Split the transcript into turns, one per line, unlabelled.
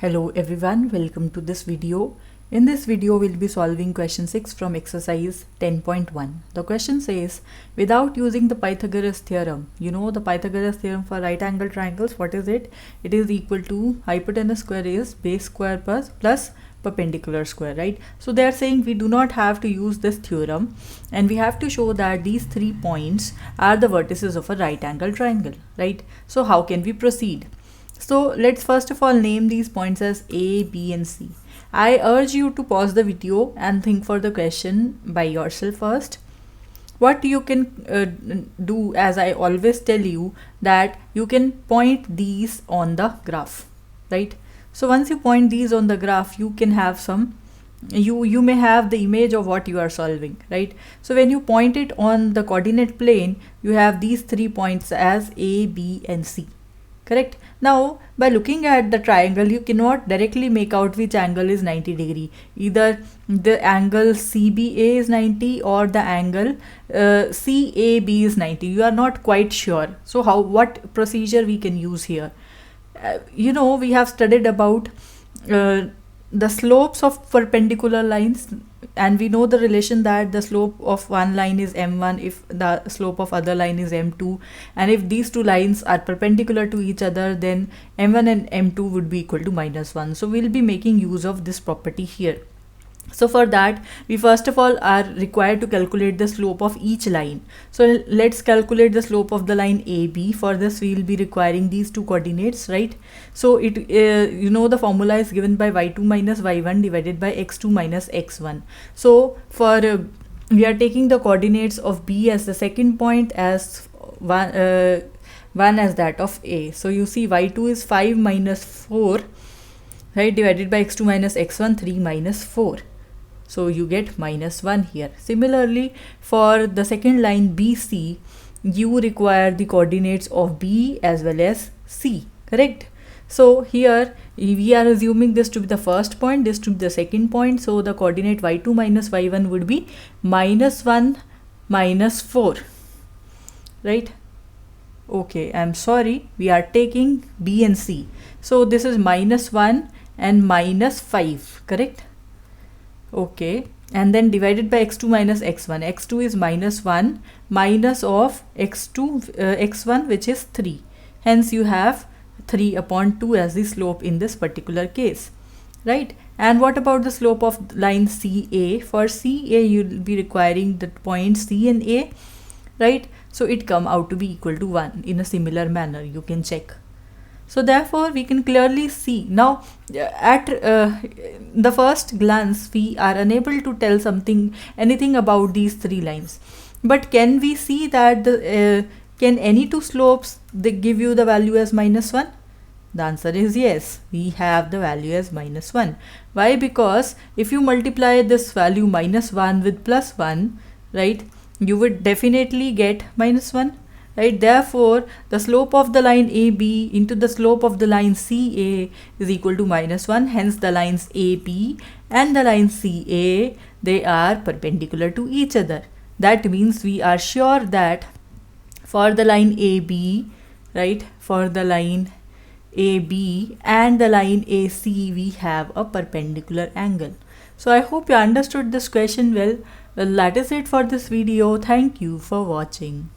Hello everyone, welcome to this video. In this video, we'll be solving question 6 from exercise 10.1. The question says, without using the Pythagoras theorem, you know the Pythagoras theorem for right angle triangles, what is it? It is equal to hypotenuse square is base square plus perpendicular square, right? So they are saying we do not have to use this theorem and we have to show that these 3 points are the vertices of a right angle triangle, right? So how can we proceed? So let's first of all name these points as A, B and C. I urge you to pause the video and think for the question by yourself first. What you can do, as I always tell you, that you can point these on the graph, right? So once you point these on the graph, you can have some, you may have the image of what you are solving, right? So when you point it on the coordinate plane, you have these 3 points as A, B and C. Correct. Now, by looking at the triangle, you cannot directly make out which angle is 90 degree. Either the angle CBA is 90 or the angle CAB is 90. You are not quite sure. So what procedure we can use here? We have studied about the slopes of perpendicular lines, and we know the relation that the slope of one line is m1 if the slope of other line is m2, and if these two lines are perpendicular to each other, then m1 and m2 would be equal to -1. So we'll be making use of this property here. So for that, we first of all are required to calculate the slope of each line. So let's calculate the slope of the line AB. For this, we will be requiring these two coordinates, right? So the formula is given by y2 minus y1 divided by x2 minus x1. So for we are taking the coordinates of B as the second point, as one as that of A. So you see y2 is 5 minus 4, right, divided by x2 minus x1, 3 minus 4. So you get -1 here. Similarly, for the second line BC, you require the coordinates of B as well as C, correct? So here we are assuming this to be the first point, this to be the second point. So the coordinate y2 minus y1 would be -1 minus 4, right? Okay, I'm sorry, we are taking B and C. So this is -1 and -5, correct? Okay, and then divided by x2 minus x1. x2 is -1 minus of x1, which is 3. Hence you have 3 upon 2 as the slope in this particular case, right? And what about the slope of line CA? For CA, you'll be requiring the points C and A, right? So it come out to be equal to 1 in a similar manner. You can check. So therefore, we can clearly see now at the first glance, we are unable to tell anything about these 3 lines. But can we see that can any two slopes they give you the value as -1? The answer is yes. We have the value as -1. Why? Because if you multiply this value -1 with +1, right, you would definitely get -1. Right, therefore, the slope of the line AB into the slope of the line CA is equal to -1. Hence, the lines AB and the line CA, they are perpendicular to each other. That means we are sure that for the line AB, right, for the line AB and the line AC, we have a perpendicular angle. So I hope you understood this question well. Well, that is it for this video. Thank you for watching.